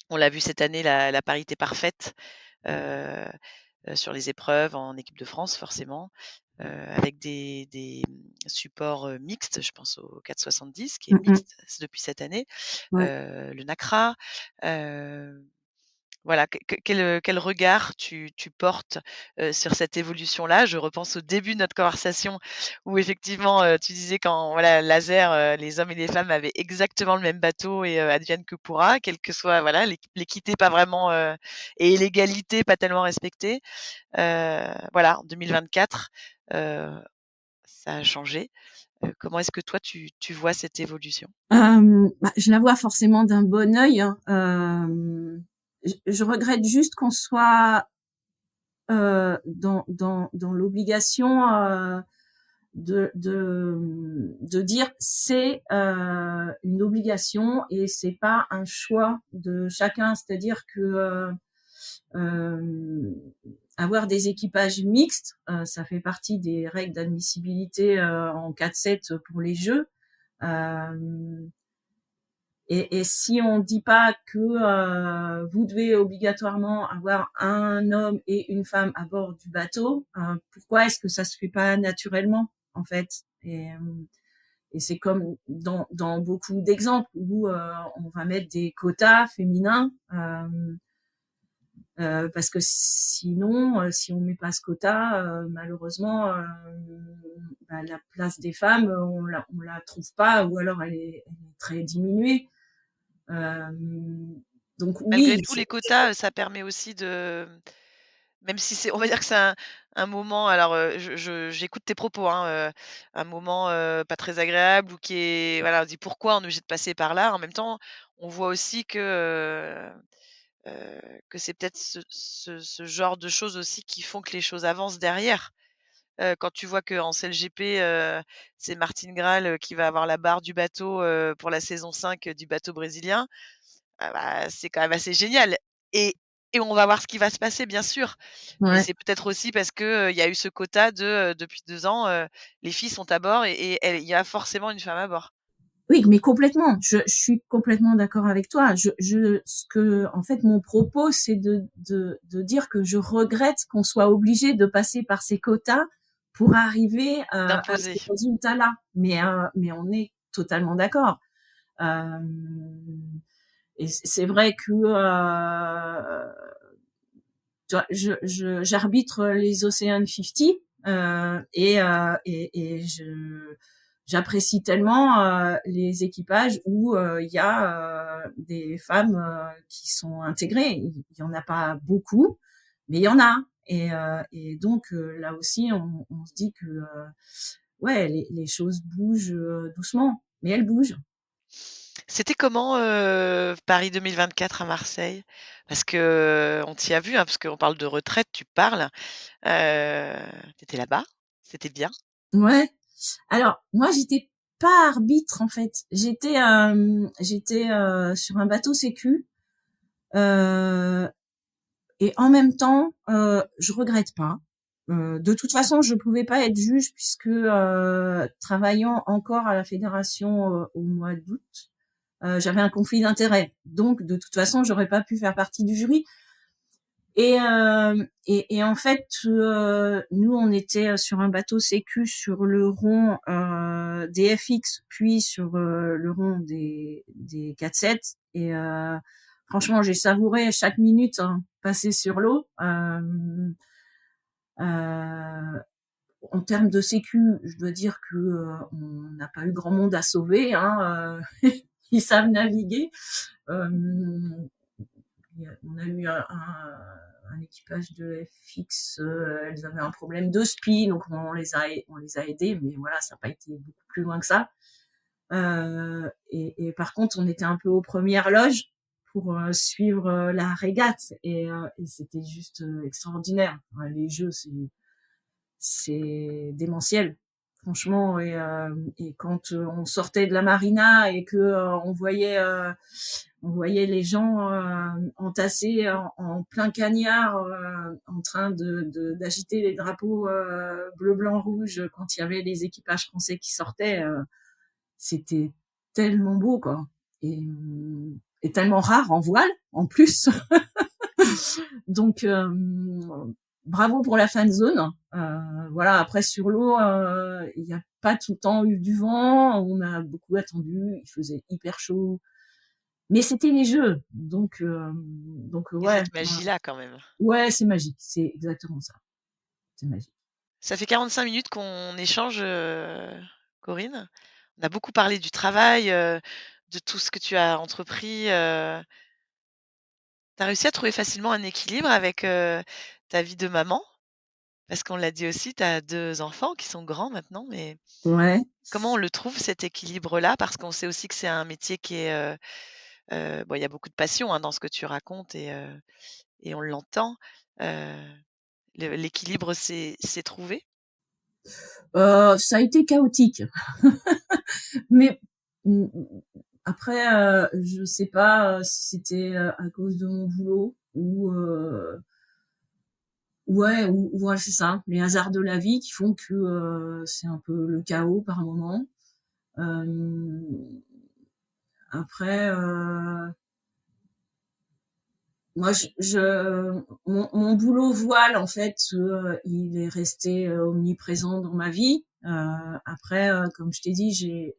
on l'a vu cette année, la parité parfaite euh, sur les épreuves en équipe de France forcément, avec des supports mixtes, je pense au 4,70 qui est mixte depuis cette année, Ouais. le NACRA. Voilà, quel regard tu portes sur cette évolution-là? Je repense au début de notre conversation où effectivement tu disais quand voilà, laser, les hommes et les femmes avaient exactement le même bateau et advienne que pourra, quel que soit voilà, l'équité pas vraiment et l'égalité pas tellement respectée. Voilà, en 2024, ça a changé. Comment est-ce que toi tu vois cette évolution? Je la vois forcément d'un bon œil, hein. Je regrette juste qu'on soit dans l'obligation de dire c'est une obligation et c'est pas un choix de chacun. C'est-à-dire que euh, avoir des équipages mixtes, ça fait partie des règles d'admissibilité en 4-7 pour les Jeux. Euh, et si on dit pas que vous devez obligatoirement avoir un homme et une femme à bord du bateau, pourquoi est-ce que ça se fait pas naturellement en fait? Et c'est comme dans beaucoup d'exemples où on va mettre des quotas féminins parce que sinon, si on met pas ce quota, malheureusement, la place des femmes, on la trouve pas, ou alors elle est très diminuée. Euh, donc Malgré oui, tout, les quotas, ça permet aussi de même si c'est on va dire que c'est un moment alors, j'écoute tes propos, hein, un moment, pas très agréable ou qui est voilà, on se dit: «Pourquoi on est obligé de passer par là?» En même temps, on voit aussi que c'est peut-être ce genre de choses aussi qui font que les choses avancent derrière. Quand tu vois qu'en CLGP, c'est Martine Graal, qui va avoir la barre du bateau, pour la saison 5 du bateau brésilien, ah bah, c'est quand même assez génial et on va voir ce qui va se passer bien sûr, mais ouais. c'est peut-être aussi parce que, il y a eu ce quota de, depuis 2 ans, les filles sont à bord et il y a forcément une femme à bord. Oui, mais complètement. Je suis complètement d'accord avec toi. Ce que, en fait, mon propos, c'est de dire que je regrette qu'on soit obligé de passer par ces quotas pour arriver à D'imposer. ces résultats-là. Mais on est totalement d'accord. Euh, et c'est vrai que tu vois, j'arbitre les Ocean 50 et j'apprécie tellement les équipages où il y a des femmes qui sont intégrées. Il y en a pas beaucoup, mais il y en a. Et donc là aussi, on se dit que ouais, les choses bougent doucement, mais elles bougent. C'était comment, Paris 2024 à Marseille? Parce que, on t'y a vu, hein, parce qu'on parle de retraite, tu parles, tu là-bas, c'était bien? Ouais. Alors moi, j'étais pas arbitre en fait. J'étais sur un bateau sécu. Euh, et en même temps, je regrette pas. De toute façon, je pouvais pas être juge puisque travaillant encore à la fédération au mois d'août, j'avais un conflit d'intérêts. Donc, de toute façon, j'aurais pas pu faire partie du jury. Et en fait, nous, on était sur un bateau sécu sur le rond des FX, puis sur le rond des 4-7. Et franchement, j'ai savouré chaque minute passée sur l'eau. Euh, En termes de sécu, je dois dire que on n'a pas eu grand monde à sauver. Hein, ils savent naviguer. On a eu un équipage de FX, elles avaient un problème de spi, donc on les a aidés, mais voilà, ça n'a pas été beaucoup plus loin que ça. Et par contre, on était un peu aux premières loges pour suivre la régate, et c'était juste extraordinaire. Les jeux, c'est démentiel, franchement. Et quand on sortait de la marina et que on voyait les gens entassés en plein cagnard, en train d'agiter les drapeaux bleu, blanc, rouge quand il y avait les équipages français qui sortaient, c'était tellement beau, quoi. Et tellement rare en voile, en plus. Donc, bravo pour la fan zone. Voilà, après sur l'eau, il n'y a pas tout le temps eu du vent, on a beaucoup attendu, il faisait hyper chaud, mais c'était les jeux, donc Il y a ouais, cette magie-là quand même. ouais, c'est magique, c'est exactement ça, c'est magique. Ça fait 45 minutes qu'on échange, Corinne. On a beaucoup parlé du travail, de tout ce que tu as entrepris. Tu as réussi à trouver facilement un équilibre avec, ta vie de maman? Parce qu'on l'a dit aussi, tu as 2 enfants qui sont grands maintenant, mais Ouais. comment on le trouve cet équilibre-là? Parce qu'on sait aussi que c'est un métier qui est, bon, il y a beaucoup de passion, hein, dans ce que tu racontes et on l'entend. Heu, l'équilibre s'est trouvé? Ça a été chaotique, mais après, je sais pas si c'était à cause de mon boulot ou ouais, ou voilà, c'est ça, les hasards de la vie qui font que c'est un peu le chaos par moment. Euh, Après, moi, mon boulot voile, en fait, il est resté omniprésent dans ma vie. Après, comme je t'ai dit, j'ai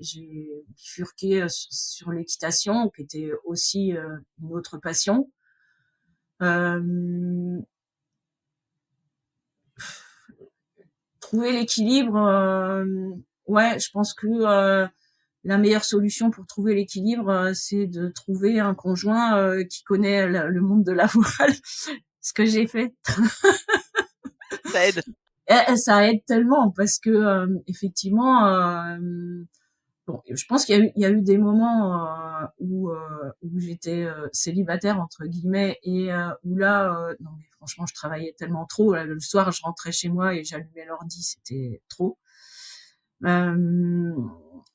bifurqué sur l'équitation, qui était aussi une autre passion. Euh, Trouver l'équilibre, ouais, je pense que la meilleure solution pour trouver l'équilibre, c'est de trouver un conjoint qui connaît le monde de la voile, ce que j'ai fait. Ça aide. Et ça aide tellement parce que effectivement, bon, je pense qu'il y a eu des moments où j'étais célibataire entre guillemets et où là, non mais franchement, je travaillais tellement trop. Là, le soir, je rentrais chez moi et j'allumais l'ordi, c'était trop. Euh,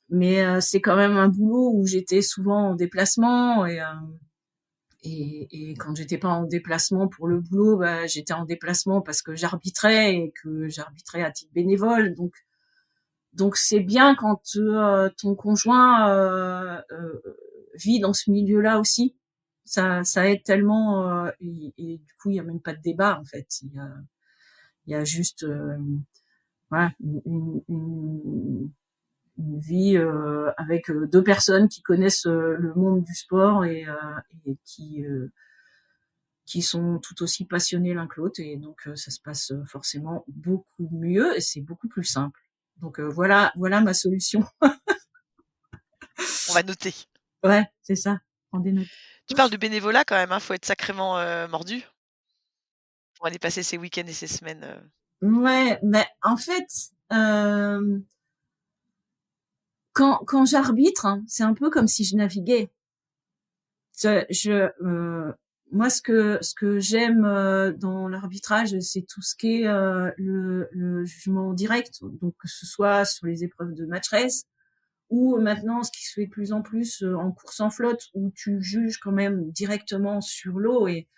mais c'est quand même un boulot où j'étais souvent en déplacement et quand j'étais pas en déplacement pour le boulot, bah, j'étais en déplacement parce que j'arbitrais et que j'arbitrais à titre bénévole. Donc c'est bien quand ton conjoint vit dans ce milieu-là aussi. Ça aide tellement et du coup il y a même pas de débat en fait. Il y a juste voilà, une vie avec deux personnes qui connaissent le monde du sport et qui sont tout aussi passionnés l'un que l'autre et donc ça se passe forcément beaucoup mieux et c'est beaucoup plus simple. Donc voilà ma solution. On va noter. Ouais, c'est ça. Prends des notes. Tu parles de bénévolat quand même, hein, faut être sacrément, mordu pour aller passer ses week-ends et ses semaines, Ouais, mais en fait, quand j'arbitre, hein, c'est un peu comme si je naviguais. Moi, ce que j'aime dans l'arbitrage, c'est tout ce qui est le jugement direct, donc que ce soit sur les épreuves de match race ou maintenant ce qui se fait de plus en plus en course en flotte, où tu juges quand même directement sur l'eau et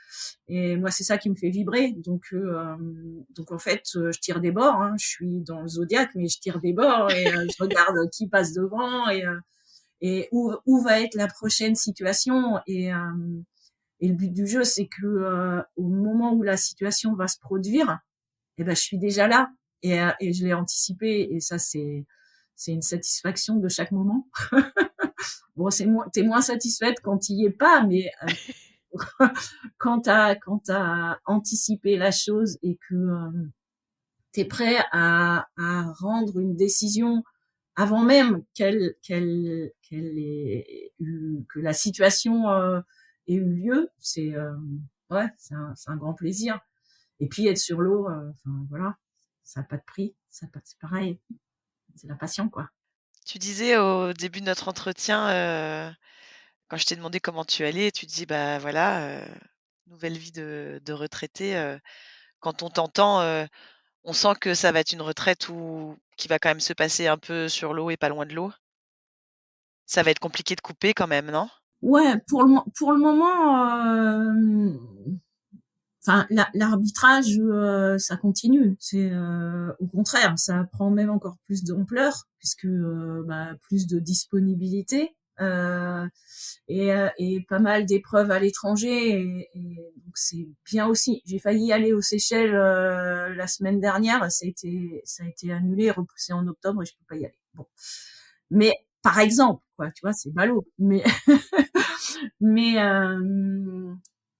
moi c'est ça qui me fait vibrer. Donc en fait, je tire des bords. Hein, je suis dans le zodiaque, mais je tire des bords et je regarde qui passe devant et où va être la prochaine situation et le but du jeu, c'est que au moment où la situation va se produire, eh ben je suis déjà là et je l'ai anticipé et ça c'est une satisfaction de chaque moment. Bon, t'es moins satisfaite quand tu y es pas, mais quand t'as anticipé la chose et que t'es prêt à rendre une décision avant même que la situation ait eu lieu. C'est un grand plaisir. Et puis être sur l'eau, voilà, ça n'a pas de prix, c'est pareil, c'est la passion, quoi. Tu disais au début de notre entretien, quand je t'ai demandé comment tu allais, tu dis bah voilà, nouvelle vie de retraité. Quand on t'entend, on sent que ça va être une retraite qui va quand même se passer un peu sur l'eau et pas loin de l'eau. Ça va être compliqué de couper quand même, non? Ouais, pour le moment, l'arbitrage, ça continue. C'est au contraire, ça prend même encore plus d'ampleur puisque plus de disponibilité et pas mal d'épreuves à l'étranger. Et donc c'est bien aussi. J'ai failli aller aux Seychelles la semaine dernière, ça a été annulé, repoussé en octobre et je peux pas y aller. Bon, mais par exemple, quoi, tu vois, c'est ballot. Mais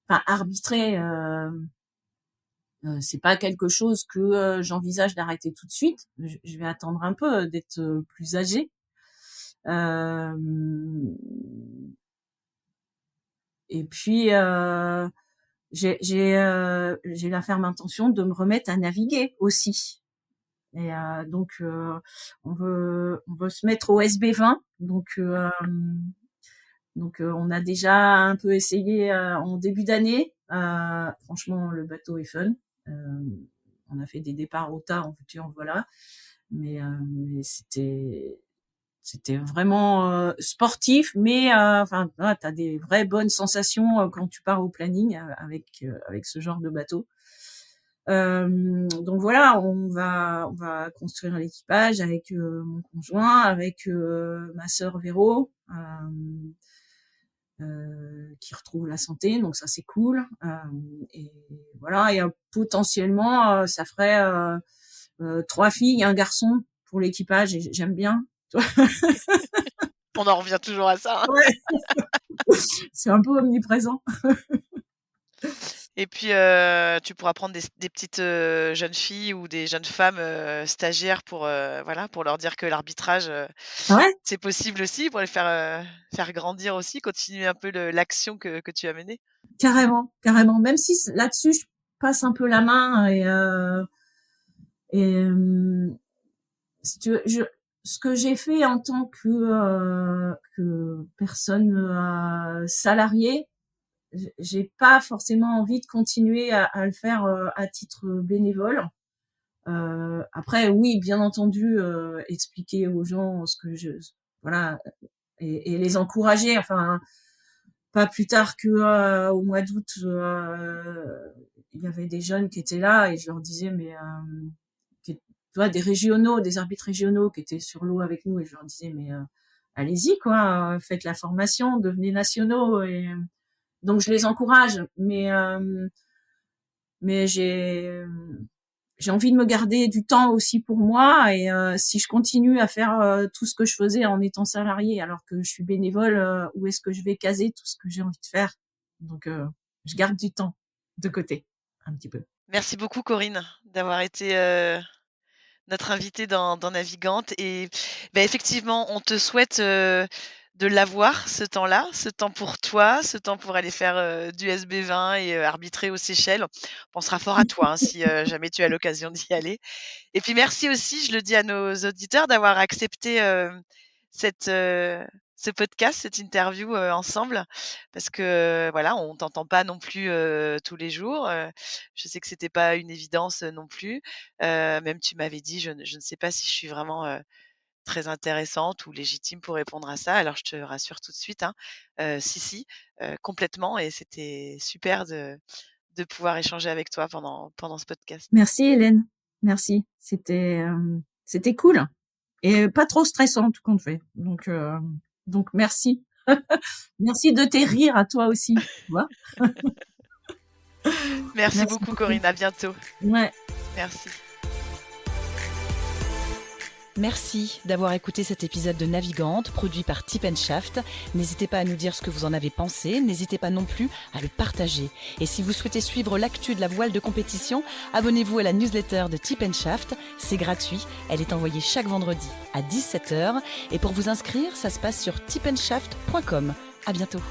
arbitrer. C'est pas quelque chose que j'envisage d'arrêter tout de suite. Je vais attendre un peu d'être plus âgée. Et puis j'ai la ferme intention de me remettre à naviguer aussi. Et donc on veut se mettre au SB20. Donc on a déjà un peu essayé en début d'année. Franchement, le bateau est fun. On a fait des départs au tas, en veux-tu, en voilà. Mais c'était vraiment sportif, mais t'as des vraies bonnes sensations quand tu pars au planning avec ce genre de bateau. Donc voilà, on va construire l'équipage avec mon conjoint, avec ma sœur Véro, qui retrouve la santé, donc ça c'est cool. Et voilà, et potentiellement ça ferait 3 filles, un garçon pour l'équipage, et j'aime bien. On en revient toujours à ça, hein. Ouais. C'est un peu omniprésent. Et puis, tu pourras prendre des petites, jeunes filles ou des jeunes femmes, stagiaires pour, voilà, pour leur dire que l'arbitrage, Ouais, c'est possible aussi, pour les faire grandir aussi, continuer un peu l'action que tu as menée. carrément, carrément. Même si là-dessus je passe un peu la main et si tu veux, ce que j'ai fait en tant que personne salariée, j'ai pas forcément envie de continuer à le faire à titre bénévole. Après, oui, bien entendu, expliquer aux gens voilà, et les encourager. Enfin, pas plus tard que au mois d'août, il y avait des jeunes qui étaient là et je leur disais, mais tu vois, des régionaux, des arbitres régionaux qui étaient sur l'eau avec nous et je leur disais, mais allez-y, quoi, faites la formation, devenez nationaux. Et donc je les encourage, mais j'ai envie de me garder du temps aussi pour moi. Et si je continue à faire tout ce que je faisais en étant salariée alors que je suis bénévole, où est-ce que je vais caser tout ce que j'ai envie de faire? Donc je garde du temps de côté un petit peu. Merci beaucoup Corinne, d'avoir été, notre invitée dans Navigante. Et effectivement, on te souhaite, de l'avoir ce temps-là, ce temps pour toi, ce temps pour aller faire, du SB20 et arbitrer aux Seychelles. On pensera fort à toi, hein, si, jamais tu as l'occasion d'y aller. Et puis merci aussi, je le dis à nos auditeurs, d'avoir accepté, cette, ce podcast, cette interview, ensemble, parce que, voilà, on t'entend pas non plus, tous les jours. Je sais que c'était pas une évidence, non plus. Même tu m'avais dit: «Je ne sais pas si je suis vraiment, très intéressante ou légitime pour répondre à ça». Alors je te rassure tout de suite, hein, si, complètement, et c'était super de pouvoir échanger avec toi pendant ce podcast. Merci Hélène, merci. C'était cool et pas trop stressant tout compte fait. Donc merci. Merci de tes rires à toi aussi. Tu vois. Merci Merci beaucoup beaucoup. Corinne, à bientôt. Ouais. Merci. Merci d'avoir écouté cet épisode de Navigante, produit par Tip & Shaft. N'hésitez pas à nous dire ce que vous en avez pensé, n'hésitez pas non plus à le partager. Et si vous souhaitez suivre l'actu de la voile de compétition, abonnez-vous à la newsletter de Tip & Shaft, c'est gratuit, elle est envoyée chaque vendredi à 17h. Et pour vous inscrire, ça se passe sur tipandshaft.com. À bientôt.